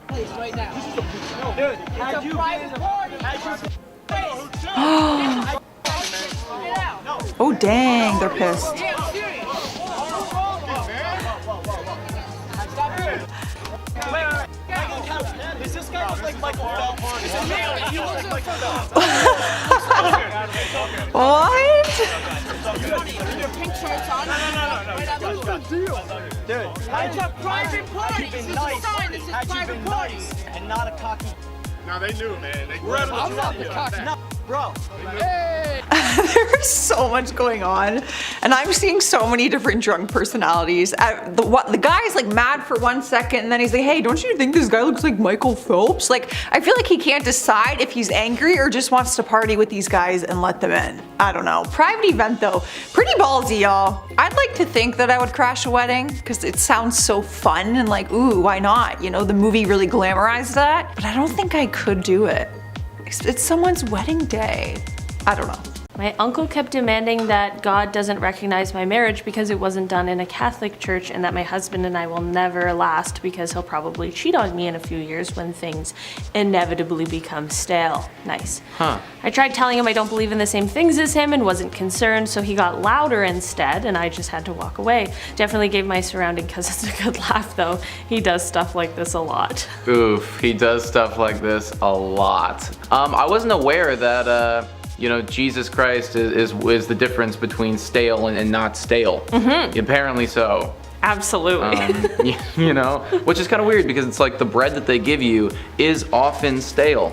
Please, right now. Dude, had you been... Oh dang, they're pissed. Is this guy look like Michael Phelps? He looks like Michael Phelps. What? Pink shirts on. Dude, It's a private party. This is a sign. This is private party. and not a cocky... No, they knew, man. I'm not the cocky. No, bro. There's so much going on, and I'm seeing so many different drunk personalities. The guy's like mad for 1 second, and then he's like, hey, don't you think this guy looks like Michael Phelps? Like, I feel like he can't decide if he's angry or just wants to party with these guys and let them in. I don't know. Private event though, pretty ballsy, y'all. I'd like to think that I would crash a wedding because it sounds so fun and like, ooh, why not? You know, the movie really glamorized that, but I don't think I could do it. It's someone's wedding day. I don't know. My uncle kept demanding that God doesn't recognize my marriage because it wasn't done in a Catholic church, and that my husband and I will never last because he'll probably cheat on me in a few years when things inevitably become stale. Nice. Huh. I tried telling him I don't believe in the same things as him and wasn't concerned, so he got louder instead, and I just had to walk away. Definitely gave my surrounding cousins a good laugh though. He does stuff like this a lot. Oof, he does stuff like this a lot. I wasn't aware that, you know, Jesus Christ is the difference between stale and not stale. Mm-hmm. Apparently so. Absolutely. You know, which is kind of weird because it's like the bread that they give you is often stale.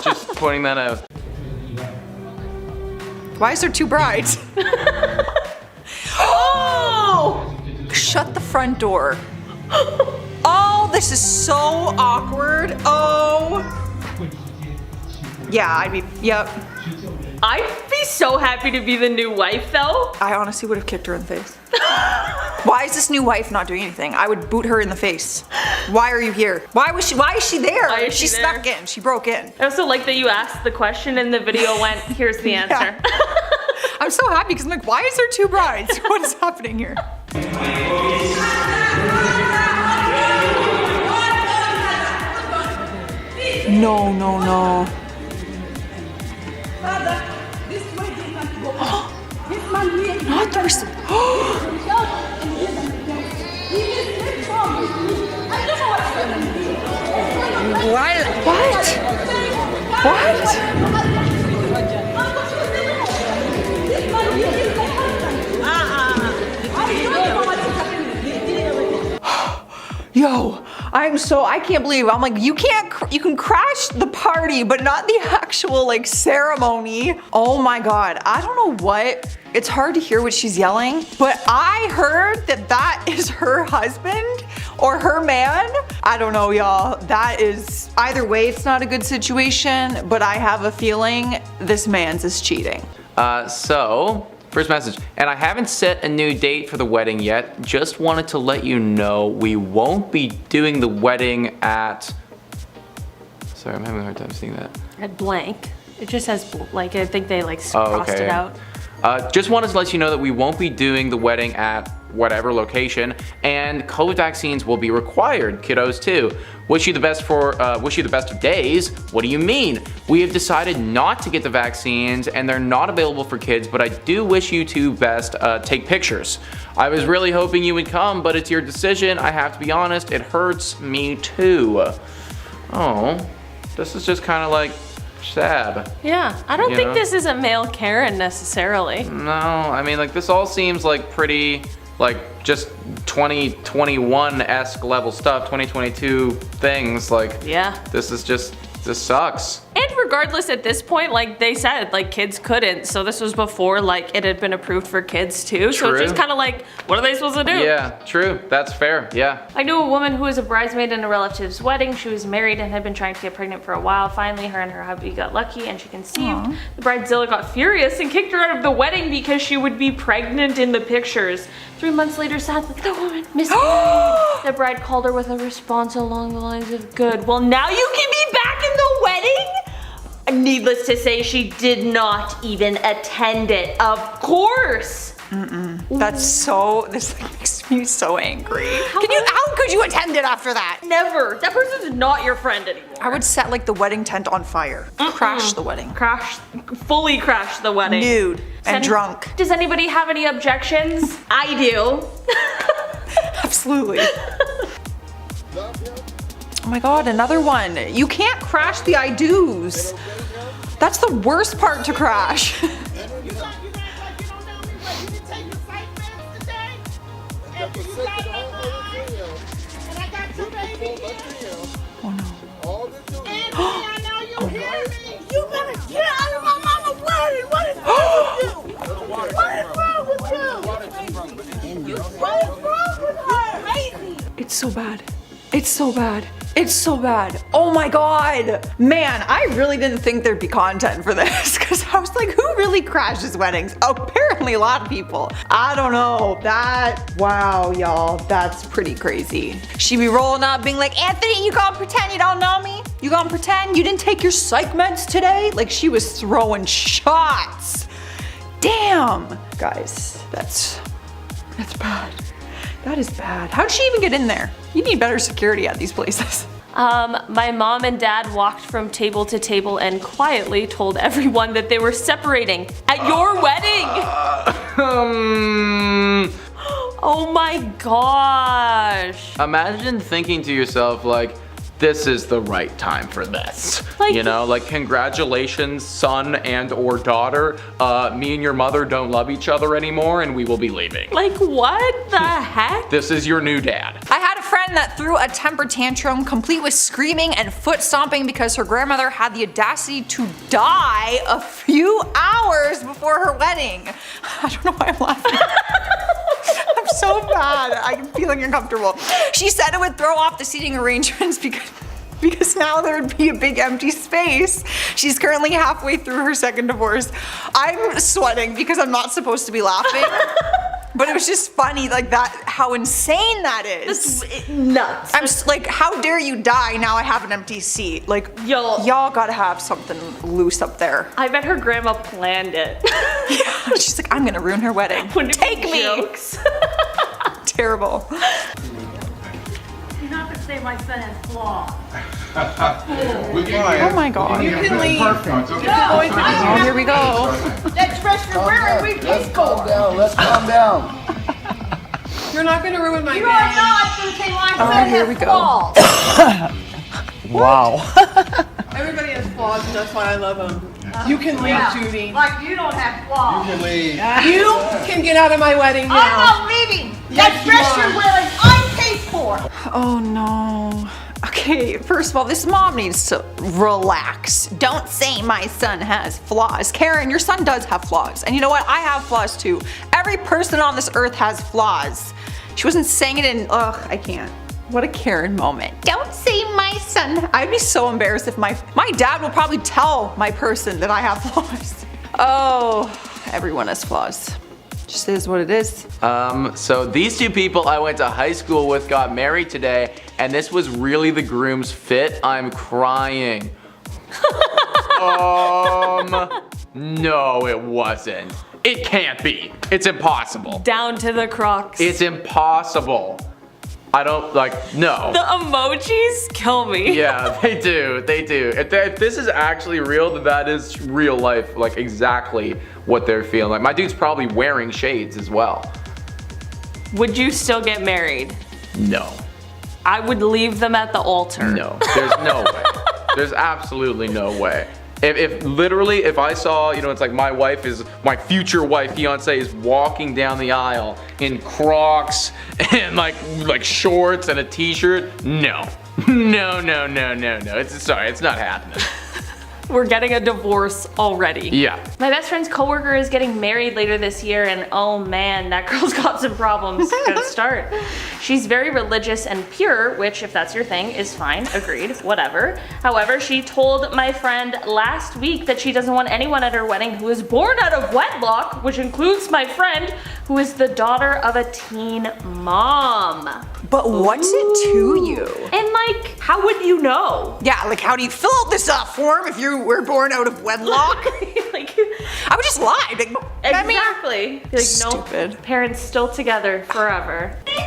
Just pointing that out. Why is there two brides? Oh! Shut the front door. Oh, this is so awkward. Oh. Yeah, I'd be, yep. I'd be so happy to be the new wife though. I honestly would have kicked her in the face. Why is this new wife not doing anything? I would boot her in the face. Why are you here? Why is she there? Why is she there? Snuck in, she broke in. I also like that you asked the question and the video went, here's the answer. Yeah. I'm so happy because I'm like, why is there two brides? What is happening here? No, no, no. Not the What? What? What? Yo, I can't believe, I'm like, you can crash the party, but not the actual like ceremony. Oh my God, I don't know what, it's hard to hear what she's yelling, but I heard that is her husband or her man. I don't know, y'all. That is, either way, it's not a good situation, but I have a feeling this man's is cheating. First message, and I haven't set a new date for the wedding yet. Just wanted to let you know we won't be doing the wedding at... Sorry, I'm having a hard time seeing that. At blank. It just says, like, I think they like crossed it out. Just wanted to let you know that we won't be doing the wedding at whatever location, and COVID vaccines will be required, kiddos too. Wish you the best of days. What do you mean? We have decided not to get the vaccines and they're not available for kids, but I do wish you two best take pictures. I was really hoping you would come, but it's your decision. I have to be honest, it hurts me too. Oh, this is just kind of like sad. Yeah, I don't think this is a male Karen necessarily. No, I mean, like, this all seems like pretty, like, just 2021-esque level stuff, 2022 things, like, yeah. This sucks. And regardless at this point, like they said, like kids couldn't, so this was before like it had been approved for kids too. True. So it's just kind of like, what are they supposed to do? Yeah, true, that's fair, yeah. I knew a woman who was a bridesmaid in a relative's wedding. She was married and had been trying to get pregnant for a while. Finally, her and her hubby got lucky and she conceived. Aww. The bridezilla got furious and kicked her out of the wedding because she would be pregnant in the pictures. 3 months later, sadly, the woman miscarried. The bride called her with a response along the lines of, good, well now you can be back in the wedding? Needless to say, she did not even attend it, of course. That's so, this like, makes me He's so angry. How could you attend it after that? Never. That person's not your friend anymore. I would set like the wedding tent on fire. Crash the wedding. Fully crash the wedding. Nude and drunk. Does anybody have any objections? I do. Absolutely. Oh my god, another one. You can't crash the I do's. That's the worst part to crash. Oh no. You better get out of my mama's wedding! What is wrong with you? What is wrong with you? What is wrong with her? Crazy! It's so bad. It's so bad. It's so bad. Oh my god. Man, I really didn't think there'd be content for this because I was like, who really crashes weddings? Apparently a lot of people. I don't know. Wow, y'all, that's pretty crazy. She be rolling up being like, Anthony, you gonna pretend you don't know me? You gonna pretend you didn't take your psych meds today? Like she was throwing shots. Damn. Guys, that's bad. That is bad. How'd she even get in there? You need better security at these places. My mom and dad walked from table to table and quietly told everyone that they were separating at your wedding. Oh my gosh. Imagine thinking to yourself like, this is the right time for this. Like- you know, like congratulations, son and or daughter. Me and your mother don't love each other anymore and we will be leaving. Like what the heck? This is your new dad. I had a friend that threw a temper tantrum complete with screaming and foot stomping because her grandmother had the audacity to die a few hours before her wedding. I don't know why I'm laughing. I'm so bad. I'm feeling uncomfortable. She said it would throw off the seating arrangements because now there would be a big empty space. She's currently halfway through her second divorce. I'm sweating because I'm not supposed to be laughing. But it was just funny like that, how insane that is. It's nuts. I'm like, how dare you die? Now I have an empty seat. Like, y'all gotta have something loose up there. I bet her grandma planned it. Yeah, she's like, I'm gonna ruin her wedding. Take me. Jokes. Terrible. You're not gonna say my son has flaws. Oh my god. You can leave. Oh, here we go. That dress you're wearing, we paid for. Let's calm down. You're not gonna ruin my You are day. not gonna say my son Oh, here has we go. flaws. Wow. Everybody has flaws, and that's why I love them. You can leave, Judy. Like you don't have flaws. You can get out of my wedding I'm now. not leaving. That Yes, you dress are. you're wearing, I paid for. Oh no. Okay, first of all, this mom needs to relax. Don't say my son has flaws. Karen, your son does have flaws. And you know what? I have flaws too. Every person on this earth has flaws. She wasn't saying it in, I can't. What a Karen moment. Don't say my son. I'd be so embarrassed if my dad will probably tell my person that I have flaws. Oh, everyone has flaws. Just is what it is. So these two people I went to high school with got married today, and this was really the groom's fit. I'm crying. No, it wasn't. It can't be. It's impossible. Down to the Crocs. It's impossible. I don't no. The emojis kill me. Yeah, they do. They do. If this is actually real, then that is real life, like exactly what they're feeling. Like my dude's probably wearing shades as well. Would you still get married? No. I would leave them at the altar. No. There's no way. There's absolutely no way. If literally, if I saw, it's like my future wife, fiance is walking down the aisle in Crocs and like shorts and a t-shirt, no. No. It's not happening. We're getting a divorce already. Yeah. My best friend's coworker is getting married later this year, and oh man, that girl's got some problems to start. She's very religious and pure, which, if that's your thing, is fine. Agreed. Whatever. However, she told my friend last week that she doesn't want anyone at her wedding who is born out of wedlock, which includes my friend, who is the daughter of a teen mom. But what's it to you? And how would you know? Yeah, how do you fill out this form if you were born out of wedlock? I would just lie. Exactly. Stupid. Nope, parents still together forever. These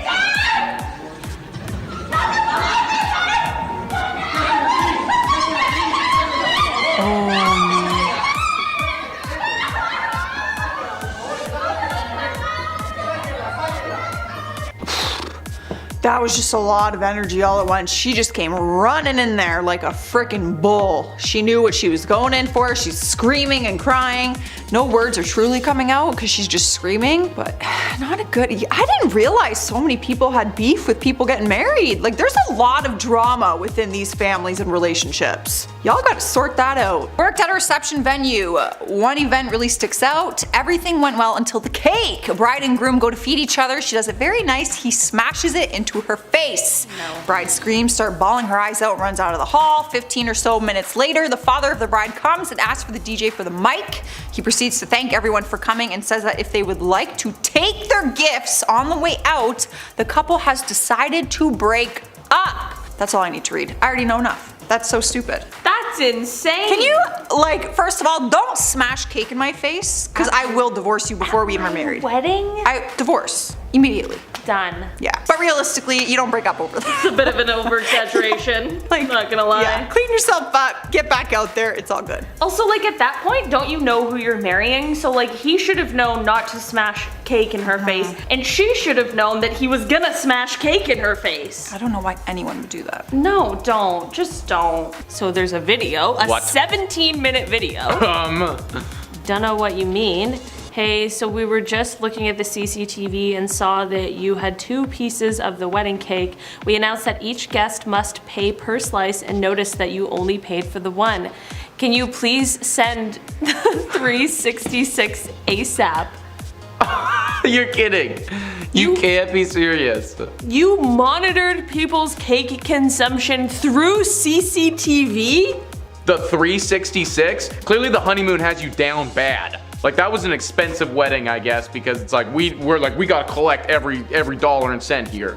That was just a lot of energy all at once. She just came running in there like a freaking bull. She knew what she was going in for. She's screaming and crying. No words are truly coming out because she's just screaming, but not a good. I didn't realize so many people had beef with people getting married. Like, there's a lot of drama within these families and relationships. Y'all gotta sort that out. Worked at a reception venue. One event really sticks out. Everything went well until the cake. Bride and groom go to feed each other. She does it very nice. He smashes it into her face. No. Bride screams, start bawling her eyes out, runs out of the hall. 15 or so minutes later, the father of the bride comes and asks for the DJ for the mic. He proceeds to thank everyone for coming and says that if they would like to take their gifts on the way out, the couple has decided to break up. That's all I need to read. I already know enough. That's so stupid. That's insane. Can you, like, first of all, don't smash cake in my face, because I will divorce you before we even are married. Wedding? I divorce immediately. Done. Yeah. But realistically, you don't break up over that. It's a bit of an over-exaggeration. Like, not gonna lie. Yeah, clean yourself up, get back out there, it's all good. Also, like, at that point, don't you know who you're marrying? So, like, he should have known not to smash cake in her face, and she should have known that he was gonna smash cake in her face. I don't know why anyone would do that. No, don't. Just don't. So there's a video, a What? 17-minute video. Don't know what you mean. Hey, so we were just looking at the CCTV and saw that you had 2 pieces of the wedding cake. We announced that each guest must pay per slice and noticed that you only paid for the one. Can you please send 366 ASAP? You're kidding. You can't be serious. You monitored people's cake consumption through CCTV? The 366? Clearly the honeymoon has you down bad. Like, that was an expensive wedding, I guess, because it's like we gotta collect every dollar and cent here.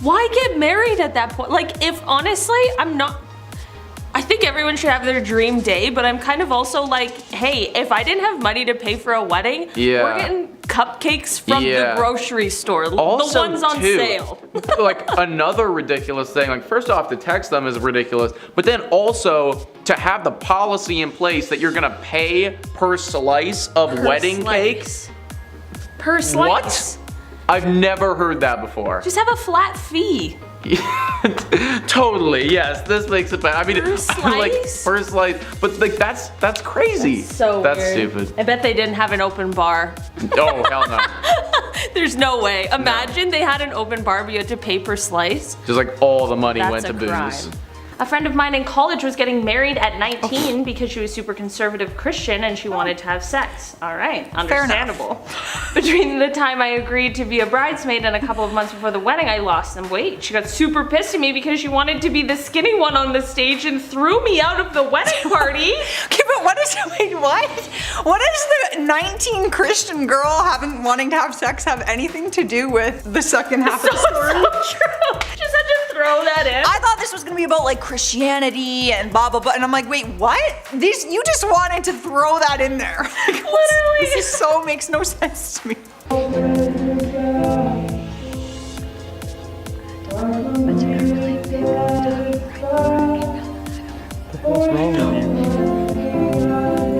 Why get married at that point? Like, if honestly, I think everyone should have their dream day, but I'm kind of also like, hey, if I didn't have money to pay for a wedding, we're getting cupcakes from the grocery store. Also, the ones on sale. Like, another ridiculous thing, like, first off, to text them is ridiculous, but then also to have the policy in place that you're gonna pay per slice of wedding cake. Per slice. What? I've never heard that before. Just have a flat fee. Totally, yes. This makes it better. I mean, Per slice? like, per slice, but like that's crazy. That's weird. stupid. I bet they didn't have an open bar. Oh, hell no. There's no way. Imagine they had an open bar, but you had to pay per slice. Just like all the money That's went to a crime. booze. A friend of mine in college was getting married at 19 because she was super conservative Christian and she wanted to have sex. All right, understandable. Between the time I agreed to be a bridesmaid and a couple of months before the wedding, I lost some weight. She got super pissed at me because she wanted to be the skinny one on the stage and threw me out of the wedding party. Okay, but what does the 19 Christian girl wanting to have sex have anything to do with the second half of the story? So true. Just had to throw that in. I thought this was gonna be about like Christianity and blah blah blah, and I'm like, wait, what? You just wanted to throw that in there. Like, Literally. This is so makes no sense to me.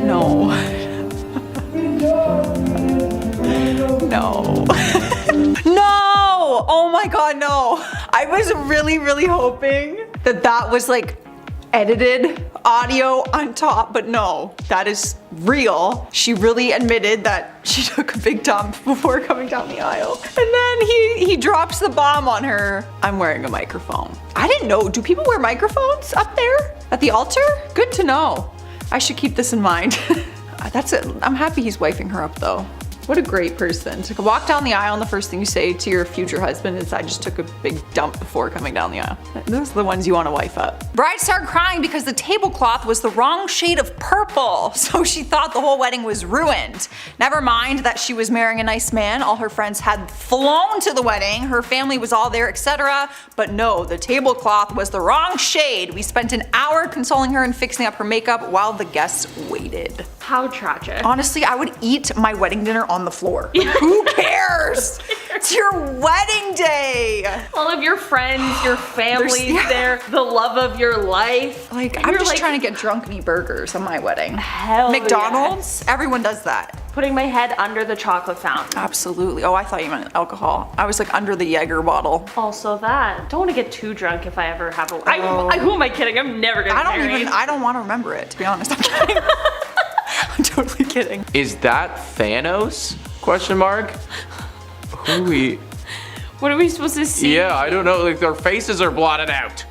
No. No. No! Oh my god, no. I was really hoping that was like edited audio on top, but no, that is real. She really admitted that she took a big dump before coming down the aisle. And then he drops the bomb on her. I'm wearing a microphone. I didn't know, do people wear microphones up there at the altar? Good to know. I should keep this in mind. That's it. I'm happy he's wiping her up though. What a great person. To walk down the aisle and the first thing you say to your future husband is, I just took a big dump before coming down the aisle. Those are the ones you want to wife up. Bride started crying because the tablecloth was the wrong shade of purple, so she thought the whole wedding was ruined. Never mind that she was marrying a nice man, all her friends had flown to the wedding, her family was all there, etc. But no, the tablecloth was the wrong shade. We spent an hour consoling her and fixing up her makeup while the guests waited. How tragic. Honestly, I would eat my wedding dinner on the floor. Like, who cares? It's your wedding day. All of your friends, your family's there, the love of your life. Like, And I'm you're just like, trying to get drunk and eat burgers on my wedding. Hell McDonald's, everyone does that. Putting my head under the chocolate fountain. Absolutely. Oh, I thought you meant alcohol. I was like under the Jaeger bottle. Also that. Don't want to get too drunk if I ever have a... who am I kidding? I'm never gonna I don't want to remember it, to be honest. I'm kidding. I'm totally kidding. Is that Thanos? Question mark. What are we supposed to see? Yeah, I don't know. Like their faces are blotted out.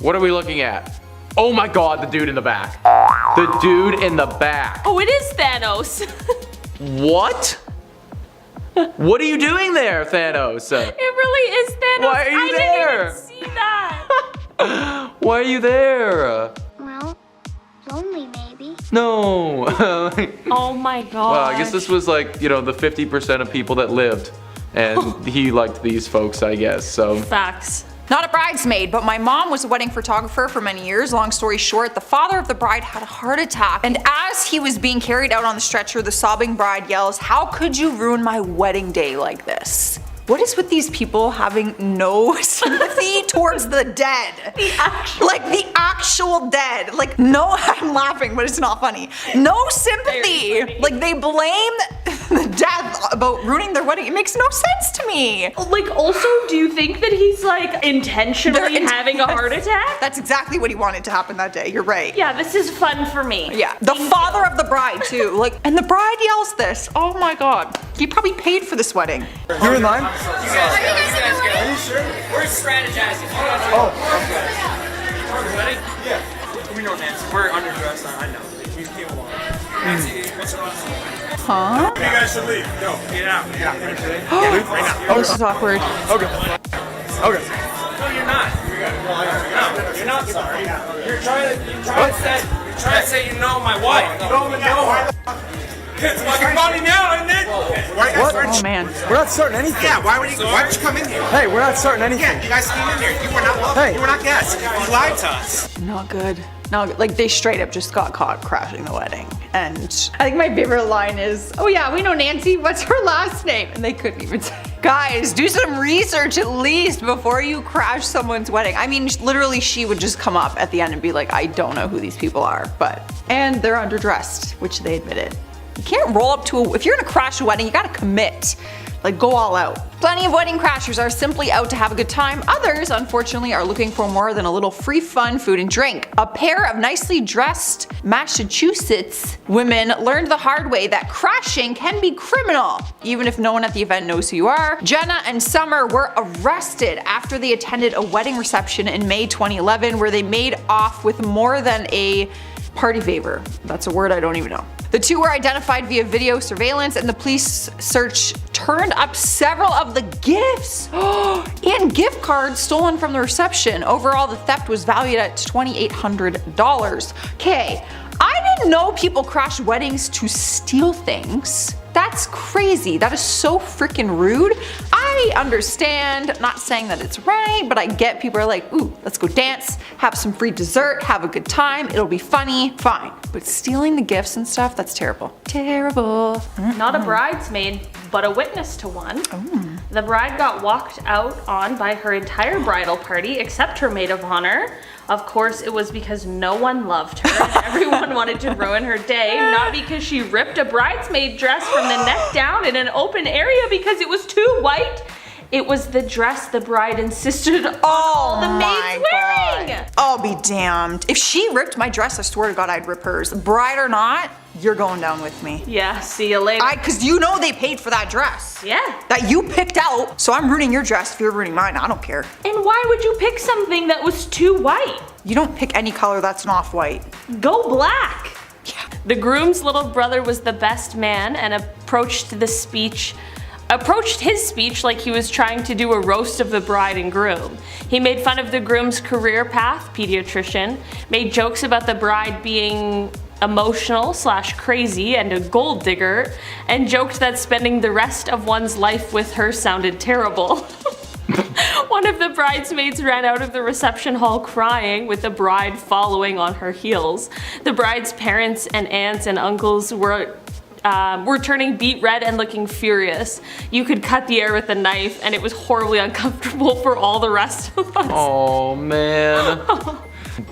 What are we looking at? Oh my God, the dude in the back. The dude in the back. Oh, it is Thanos. What? What are you doing there, Thanos? It really is Thanos. Why are you there? I didn't even see that. Why are you there? Well, lonely maybe. No. Oh my God. Well, I guess this was like, you know, the 50% of people that lived. And he liked these folks, I guess, so. Facts. Not a bridesmaid, but my mom was a wedding photographer for many years. Long story short, the father of the bride had a heart attack. And as he was being carried out on the stretcher, the sobbing bride yells, "How could you ruin my wedding day like this?" What is with these people having no sympathy towards the dead? Like the actual dead. Like, no, I'm laughing, but it's not funny. No sympathy. Like they blame the death about ruining their wedding. It makes no sense to me. Like, also, do you think that he's like intentionally having a heart attack? That's exactly what he wanted to happen that day. You're right. Yeah, this is fun for me. Yeah, the father of the bride too. Like, and the bride yells this. Oh my God. He probably paid for this wedding. You're in line? You guys go. Are you sure? We're strategizing. Oh. Ready? Yeah. We know Nancy. We're underdressed. I know. We came along. Nancy, what's your last name? Huh? You guys should leave. Go. Get out. Yeah. Oh, this is awkward. Okay. Okay. No, you're not. No, you're not sorry. You're trying to say you know my wife. You don't even know her. It's fucking funny now, isn't it? What? Oh man. We're not starting anything. Yeah, why would you come in here? Hey, we're not starting anything. Yeah, you guys came in here. You were not welcome. Hey. You were not guests. You lied to us. Not good. No, like they straight up just got caught crashing the wedding. And I think my favorite line is, "Oh yeah, we know Nancy, what's her last name?" And they couldn't even say. Guys, do some research at least before you crash someone's wedding. I mean, literally she would just come up at the end and be like, "I don't know who these people are," and they're underdressed, which they admitted. You can't roll up to if you're gonna crash a wedding, you gotta commit. Like, go all out. Plenty of wedding crashers are simply out to have a good time. Others, unfortunately, are looking for more than a little free fun, food, and drink. A pair of nicely dressed Massachusetts women learned the hard way that crashing can be criminal, even if no one at the event knows who you are. Jenna and Summer were arrested after they attended a wedding reception in May 2011 where they made off with more than a party favor. That's a word I don't even know. The two were identified via video surveillance, and the police search turned up several of the gifts and gift cards stolen from the reception. Overall, the theft was valued at $2,800. Okay, I didn't know people crash weddings to steal things. That's crazy. That is so freaking rude. I understand, not saying that it's right, but I get people are like, ooh, let's go dance, have some free dessert, have a good time, it'll be funny, fine. But stealing the gifts and stuff, that's terrible. Terrible. Not a bridesmaid, but a witness to one. The bride got walked out on by her entire bridal party except her maid of honor. Of course, it was because no one loved her and everyone wanted to ruin her day, not because she ripped a bridesmaid dress from the neck down in an open area because it was too white. It was the dress the bride insisted on all the maids wearing. I'll be damned. If she ripped my dress, I swear to God I'd rip hers. Bride or not, you're going down with me. Yeah, see you later. Cause you know they paid for that dress. Yeah. That you picked out, so I'm ruining your dress if you're ruining mine, I don't care. And why would you pick something that was too white? You don't pick any color that's an off-white. Go black. Yeah. The groom's little brother was the best man and approached his speech like he was trying to do a roast of the bride and groom. He made fun of the groom's career path, pediatrician, made jokes about the bride being emotional/crazy and a gold digger, and joked that spending the rest of one's life with her sounded terrible. One of the bridesmaids ran out of the reception hall crying, with the bride following on her heels. The bride's parents and aunts and uncles were turning beet red and looking furious. You could cut the air with a knife, and it was horribly uncomfortable for all the rest of us. Oh man.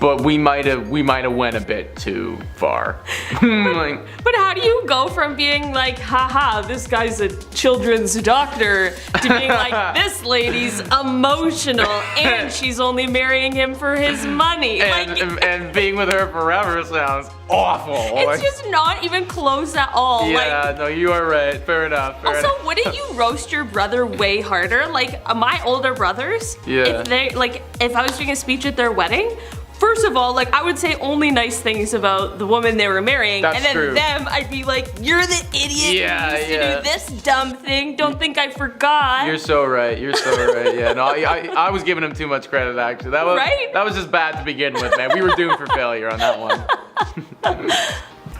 But we might have went a bit too far. But how do you go from being like, haha, this guy's a children's doctor, to being like, this lady's emotional and she's only marrying him for his money? And being with her forever sounds awful. It's just not even close at all. Yeah, no, you are right. Fair enough. Also, wouldn't you roast your brother way harder? Like, my older brothers, Yeah. if I was doing a speech at their wedding, first of all, like, I would say only nice things about the woman they were marrying. That's and then true. them, I'd be like, you're the idiot Yeah, who used yeah. to do this dumb thing. Don't think I forgot. You're so right. You're so right. Yeah, no, I was giving him too much credit, actually. That was just bad to begin with, man. We were doomed for failure on that one.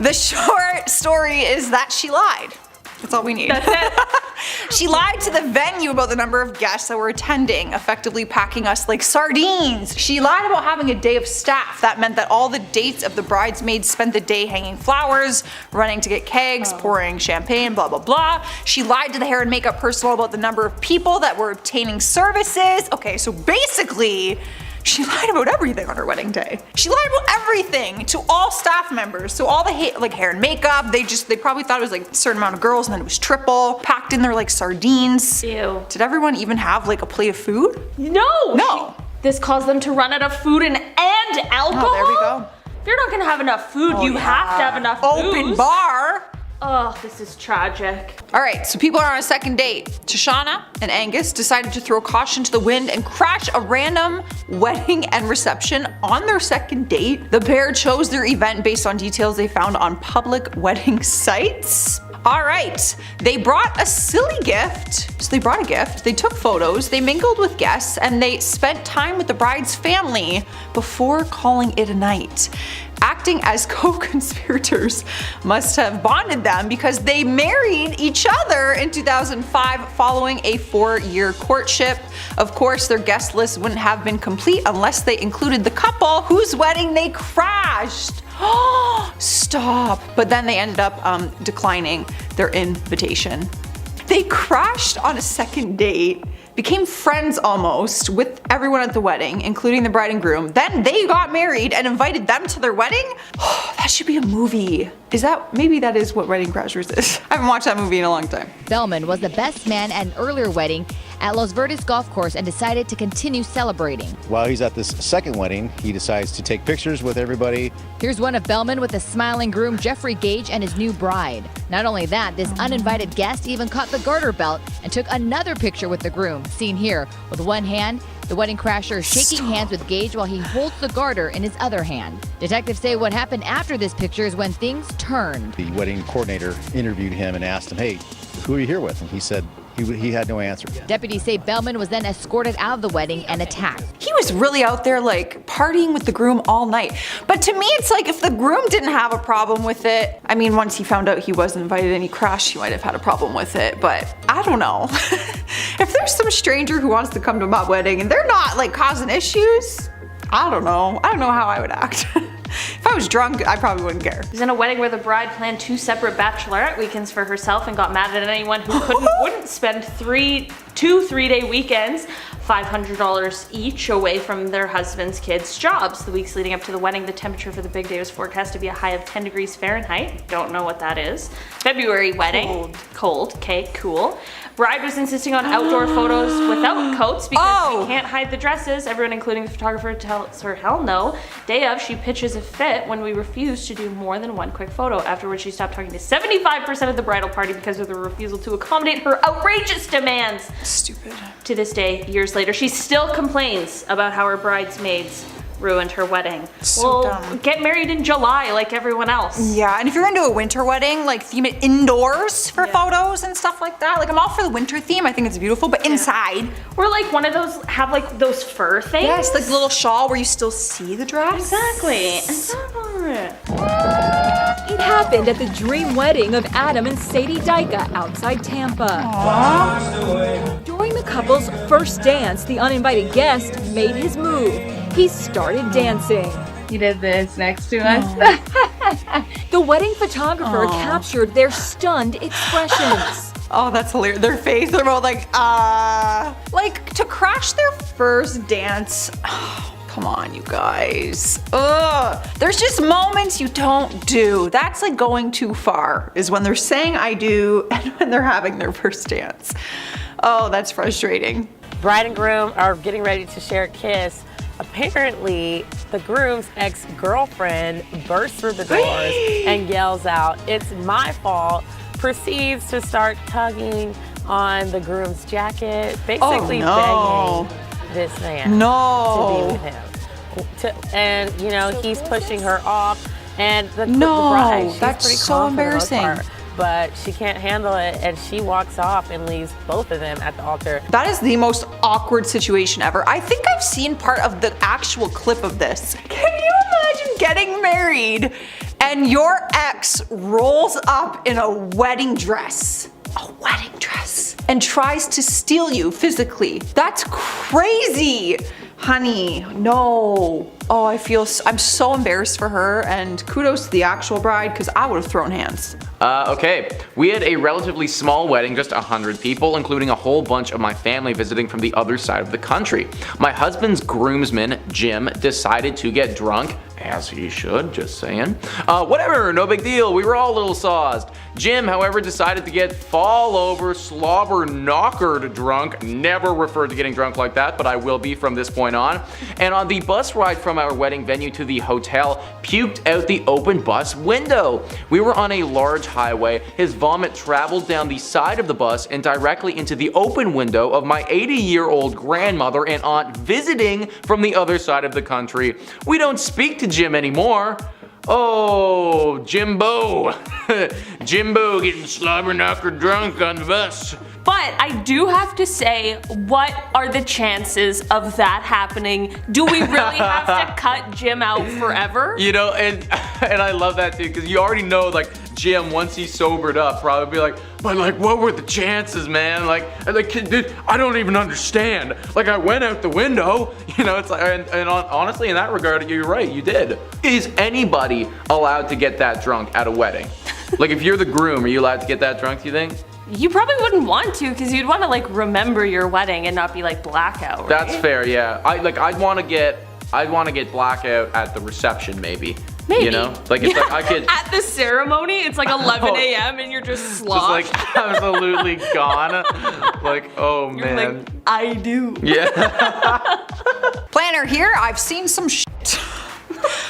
The short story is that she lied. That's all we need. That's it. She lied to the venue about the number of guests that were attending, effectively packing us like sardines. She lied about having a day of staff. That meant that all the dates of the bridesmaids spent the day hanging flowers, running to get kegs, pouring champagne, blah blah blah. She lied to the hair and makeup personnel about the number of people that were obtaining services. Okay, so basically, she lied about everything on her wedding day. She lied about everything to all staff members. So all the hair and makeup, they probably thought it was like a certain amount of girls, and then it was triple, packed in there like sardines. Ew. Did everyone even have like a plate of food? No. This caused them to run out of food and alcohol? Oh, there we go. If you're not gonna have enough food, you have to have enough Open booze. bar. Oh, this is tragic. All right, so people are on a second date. Tashana and Angus decided to throw caution to the wind and crash a random wedding and reception on their second date. The pair chose their event based on details they found on public wedding sites. All right, they brought a silly gift. So they brought a gift, they took photos, they mingled with guests, and they spent time with the bride's family before calling it a night. Acting as co-conspirators must have bonded them because they married each other in 2005 following a 4-year courtship. Of course, their guest list wouldn't have been complete unless they included the couple whose wedding they crashed. Stop. But then they ended up declining their invitation. They crashed on a second date, became friends almost with everyone at the wedding, including the bride and groom. Then they got married and invited them to their wedding? That should be a movie. Maybe that is what Wedding Crashers is. I haven't watched that movie in a long time. Bellman was the best man at an earlier wedding at Los Verdes Golf Course and decided to continue celebrating. While he's at this second wedding, he decides to take pictures with everybody. Here's one of Bellman with the smiling groom Jeffrey Gage and his new bride. Not only that, this uninvited guest even caught the garter belt and took another picture with the groom, seen here. With one hand, the wedding crasher is shaking hands with Gage while he holds the garter in his other hand. Detectives say what happened after this picture is when things turned. The wedding coordinator interviewed him and asked him, hey, who are you here with? And he said he had no answer. Deputies say Bellman was then escorted out of the wedding and attacked. He was really out there like partying with the groom all night. But to me, it's like if the groom didn't have a problem with it, I mean, once he found out he wasn't invited and he crashed, he might have had a problem with it. But I don't know. If there's some stranger who wants to come to my wedding and they're not like causing issues, I don't know. I don't know how I would act. If I was drunk, I probably wouldn't care. He was in a wedding where the bride planned 2 separate bachelorette weekends for herself and got mad at anyone who wouldn't spend 2 3-day weekends, $500 each, away from their husband's kids' jobs. The weeks leading up to the wedding, the temperature for the big day was forecast to be a high of 10 degrees Fahrenheit. Don't know what that is. February wedding. Cold. Okay, cool. Bride was insisting on outdoor photos without coats because we can't hide the dresses. Everyone, including the photographer, tells her hell no. Day of, she pitches a fit when we refused to do more than one quick photo. Afterwards, she stopped talking to 75% of the bridal party because of the refusal to accommodate her outrageous demands. Stupid. To this day, years later, she still complains about how her bridesmaids ruined her wedding. So dumb. Get married in July like everyone else. Yeah, and if you're gonna do a winter wedding, like theme it indoors for photos and stuff like that. Like I'm all for the winter theme, I think it's beautiful, but inside. Or like one of those, have like those fur things. Yes, like the little shawl where you still see the dress. Exactly. It happened at the dream wedding of Adam and Sadie Dyka outside Tampa. Aww. During the couple's first dance, the uninvited guest made his move. He started dancing. He did this next to us. The wedding photographer captured their stunned expressions. Oh, that's hilarious. Their face, they're both like to crash their first dance. Oh, come on, you guys. Ugh. There's just moments you don't do. That's like going too far, is when they're saying I do and when they're having their first dance. Oh, that's frustrating. Bride and groom are getting ready to share a kiss. Apparently, the groom's ex-girlfriend bursts through the doors and yells out, "It's my fault," proceeds to start tugging on the groom's jacket, basically begging this man to be with him. And, you know, he's pushing her off, and the bride, she's that's pretty so calm for the most embarrassing. part, but she can't handle it, and she walks off and leaves both of them at the altar. That is the most awkward situation ever. I think I've seen part of the actual clip of this. Can you imagine getting married and your ex rolls up in a wedding dress? A wedding dress. And tries to steal you physically. That's crazy. Honey, no. Oh, I'm so embarrassed for her, and kudos to the actual bride, because I would have thrown hands. Okay, we had a relatively small wedding, just 100 people, including a whole bunch of my family visiting from the other side of the country. My husband's groomsman, Jim, decided to get drunk, as he should, just saying. Whatever, no big deal, we were all a little sauced. Jim, however, decided to get fall over, slobber knockered drunk. Never referred to getting drunk like that, but I will be from this point on. And on the bus ride from our wedding venue to the hotel, puked out the open bus window. We were on a large highway. His vomit traveled down the side of the bus and directly into the open window of my 80-year-old grandmother and aunt visiting from the other side of the country. We don't speak to Jim anymore. Oh, Jimbo. Jimbo getting slobber knocker drunk on the bus. But I do have to say, what are the chances of that happening? Do we really have to cut Jim out forever? You know, and I love that too, because you already know, like, Jim, once he's sobered up, probably be like, but like, what were the chances, man? Like, dude, I don't even understand. Like, I went out the window, you know, it's like, and honestly, in that regard, you're right, you did. Is anybody allowed to get that drunk at a wedding? Like, if you're the groom, are you allowed to get that drunk, do you think? You probably wouldn't want to, because you'd want to like remember your wedding and not be like blackout, right? That's fair, yeah. I'd want to get blackout at the reception, maybe. Maybe. You know? Like, it's like I could. At the ceremony, it's like 11 a.m. and you're just sloshed. Just like absolutely gone. Like, oh You're man. like, I do. Yeah. Planner here, I've seen some shit.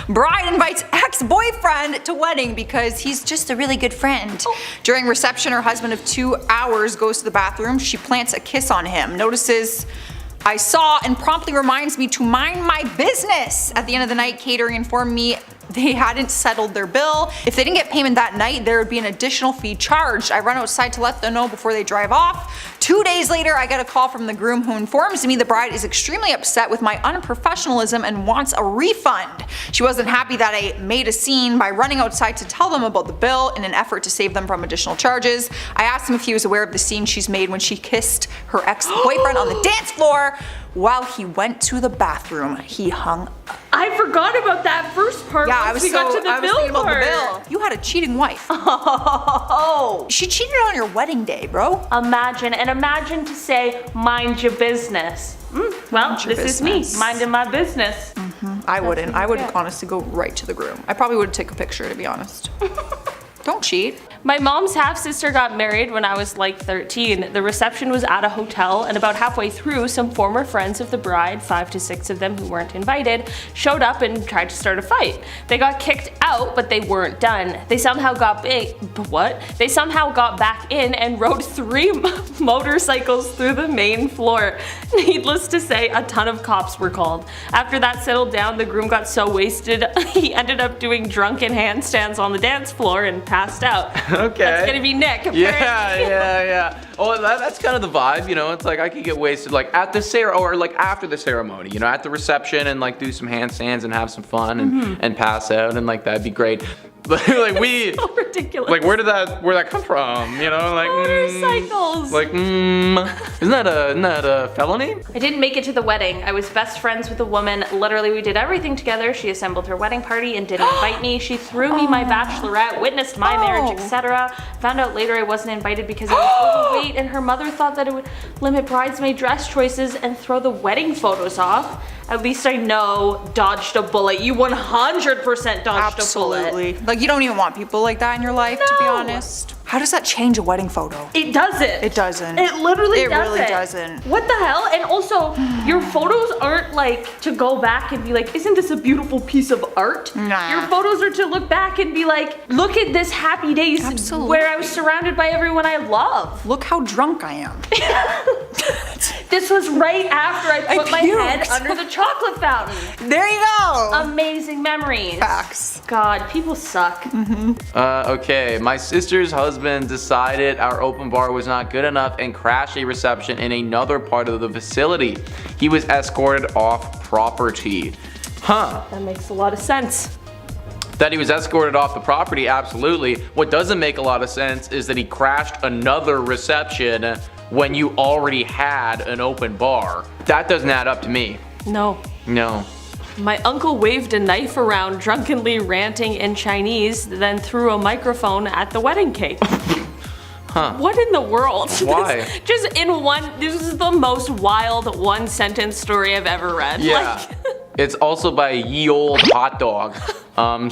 Bride invites ex-boyfriend to wedding because he's just a really good friend. During reception, her husband of 2 hours goes to the bathroom. She plants a kiss on him, notices I saw, and promptly reminds me to mind my business. At the end of the night, catering informed me they hadn't settled their bill. If they didn't get payment that night, there would be an additional fee charged. I run outside to let them know before they drive off. 2 days later, I get a call from the groom who informs me the bride is extremely upset with my unprofessionalism and wants a refund. She wasn't happy that I made a scene by running outside to tell them about the bill in an effort to save them from additional charges. I asked him if he was aware of the scene she's made when she kissed her ex-boyfriend on the dance floor. While he went to the bathroom, he hung up. I forgot about that first part. Yeah, I was got to the bill thinking about part. the bill. You had a cheating wife. Oh. She cheated on your wedding day, bro. Imagine to say, mind your business. Well, this is me, minding my business. I wouldn't. I would honestly go right to the groom. I probably would take a picture, to be honest. Don't cheat. My mom's half-sister got married when I was like 13. The reception was at a hotel, and about halfway through, some former friends of the bride, 5 to 6 of them who weren't invited, showed up and tried to start a fight. They got kicked out, but they weren't done. They somehow got They somehow got back in and rode 3 motorcycles through the main floor. Needless to say, a ton of cops were called. After that settled down, the groom got so wasted, he ended up doing drunken handstands on the dance floor and passed out. Okay. That's gonna be Nick, apparently. Yeah. Oh, that's kind of the vibe, you know. It's like I could get wasted like at the or like after the ceremony, you know, at the reception and like do some handstands and have some fun and pass out and like that'd be great. like we, so ridiculous. like where'd that come from? You know, like motorcycles. Isn't that a felony? I didn't make it to the wedding. I was best friends with a woman. Literally, we did everything together. She assembled her wedding party and didn't invite me. She threw me my bachelorette, witnessed my marriage, etc. Found out later I wasn't invited because I was overweight, and her mother thought that it would limit bridesmaid dress choices and throw the wedding photos off. At least I know, dodged a bullet. You 100% dodged Absolutely. a bullet. Like, you don't even want people like that in your life, to be honest. How does that change a wedding photo? It doesn't. It doesn't. It literally It doesn't. really doesn't. What the hell? And also, your photos aren't like to go back and be like, isn't this a beautiful piece of art? Nah. Your photos are to look back and be like, look at this happy days where I was surrounded by everyone I love. Look how drunk I am. This was right after I put my head under the chocolate fountain. There you go. Amazing memories. Facts. God, people suck. Okay, my sister's husband decided our open bar was not good enough and crashed a reception in another part of the facility. He was escorted off property. Huh. That makes a lot of sense. That he was escorted off the property, absolutely. What doesn't make a lot of sense is that he crashed another reception when you already had an open bar. That doesn't add up to me. No. No. My uncle waved a knife around, drunkenly ranting in Chinese, then threw a microphone at the wedding cake. Huh. What in the world? Why? This is the most wild one sentence story I've ever read. Yeah. It's also by Ye Olde Hot Dog.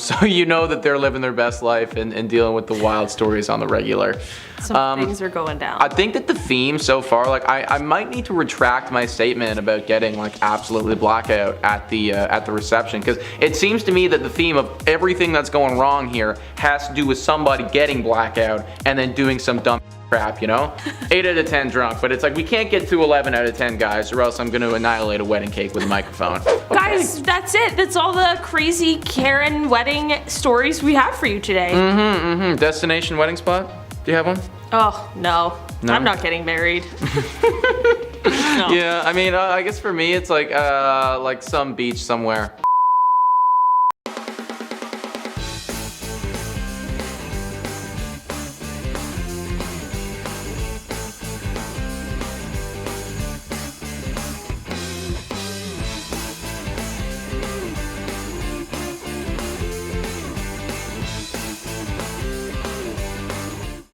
So you know that they're living their best life and dealing with the wild stories on the regular. Some things are going down. I think that the theme so far, like I might need to retract my statement about getting like absolutely blackout at the reception, because it seems to me that the theme of everything that's going wrong here has to do with somebody getting blackout and then doing some dumb crap, you know? 8 out of 10 drunk, but it's like we can't get to 11 out of 10 guys, or else I'm gonna annihilate a wedding cake with a microphone. Guys, that's it. That's all the crazy Karen wedding stories we have for you today. Destination wedding spot? Do you have one? Oh, no. No? I'm not getting married. No. Yeah, I mean, I guess for me it's like some beach somewhere.